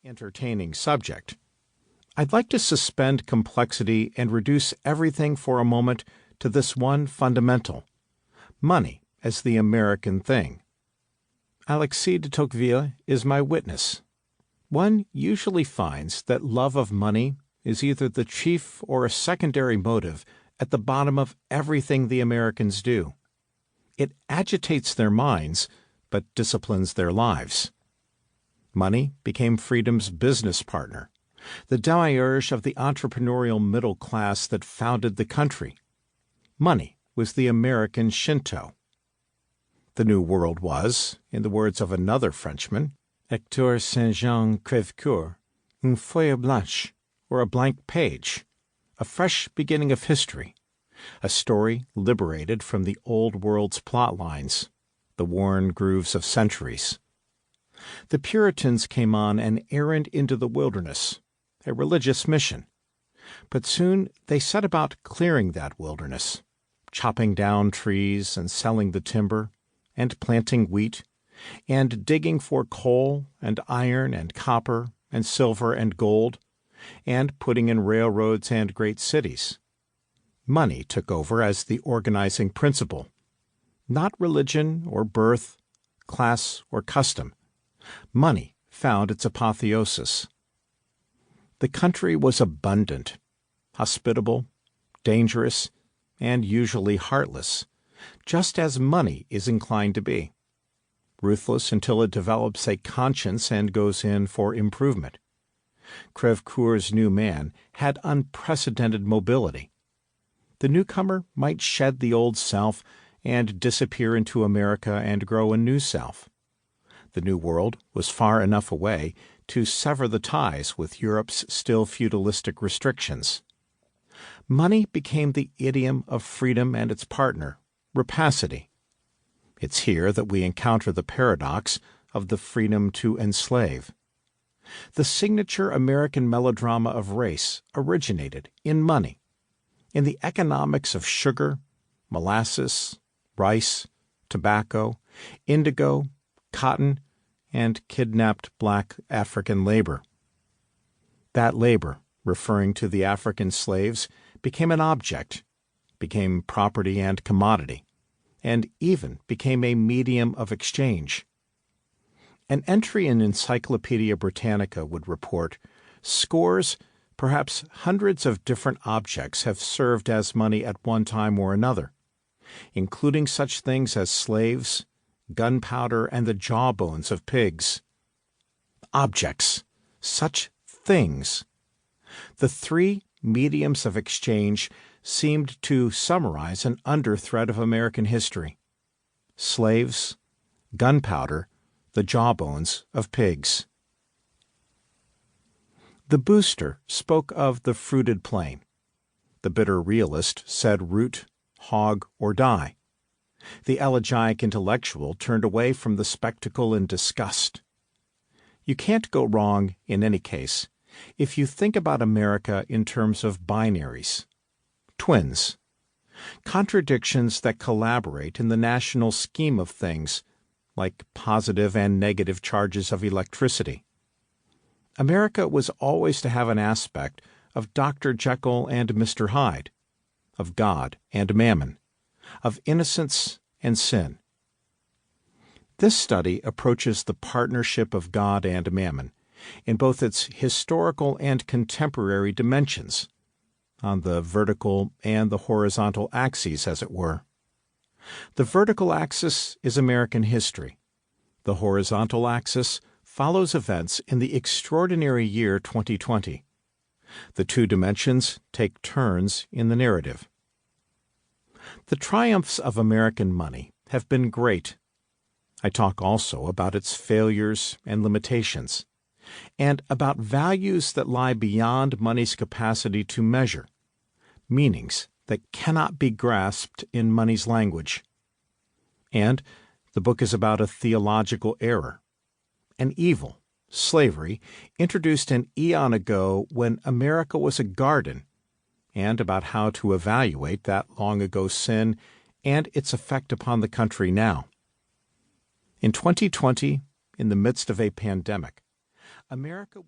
entertaining subject, I'd like to suspend complexity and reduce everything for a moment to this one fundamental: money as the American thing. Alexis de Tocqueville is my witness. One usually finds that love of money is either the chief or a secondary motive at the bottom of everything the Americans do. It agitates their minds, but disciplines their lives. Money became freedom's business partner, the demiurge of the entrepreneurial middle class that founded the country. Money was the American Shinto. The New World was, in the words of another Frenchman, Hector Saint-Jean Crèvecoeur, une feuille blanche, or a blank page, a fresh beginning of history, a story liberated from the old world's plot lines, the worn grooves of centuries. The Puritans came on an errand into the wilderness, a religious mission, but soon they set about clearing that wilderness, chopping down trees and selling the timber, and planting wheat, and digging for coal and iron and copper and silver and gold, and putting in railroads and great cities. Money took over as the organizing principle, not religion or birth, class or custom. Money found its apotheosis. The country was abundant, hospitable, dangerous, and usually heartless, just as money is inclined to be. Ruthless until it develops a conscience and goes in for improvement. Crèvecoeur's new man had unprecedented mobility. The newcomer might shed the old self and disappear into America and grow a new self. The New World was far enough away to sever the ties with Europe's still feudalistic restrictions. Money became the idiom of freedom and its partner, rapacity. It's here that we encounter the paradox of the freedom to enslave. The signature American melodrama of race originated in money, in the economics of sugar, molasses, rice, tobacco, indigo, cotton, and kidnapped black African labor. That labor, referring to the African slaves, became an object, became property and commodity, and even became a medium of exchange. An entry in Encyclopedia Britannica would report, scores, perhaps hundreds of different objects have served as money at one time or another, including such things as slaves, gunpowder, and the jawbones of pigs. Objects, such things. The three mediums of exchange seemed to summarize an underthread of American history: slaves, gunpowder, the jawbones of pigs. The booster spoke of the fruited plain. The bitter realist said root, hog, or die. The elegiac intellectual turned away from the spectacle in disgust. You can't go wrong, in any case, if you think about America in terms of binaries, twins, contradictions that collaborate in the national scheme of things, like positive and negative charges of electricity. America was always to have an aspect of Dr. Jekyll and Mr. Hyde, of God and Mammon, of innocence and sin. This study approaches the partnership of God and Mammon in both its historical and contemporary dimensions, on the vertical and the horizontal axes, as it were. The vertical axis is American history. The horizontal axis follows events in the extraordinary year 2020. The two dimensions take turns in the narrative. The triumphs of American money have been great. I talk also about its failures and limitations, and about values that lie beyond money's capacity to measure, meanings that cannot be grasped in money's language. And the book is about a theological error, an evil, slavery, introduced an eon ago when America was a garden, and about how to evaluate that long-ago sin and its effect upon the country now. In 2020, in the midst of a pandemic, America would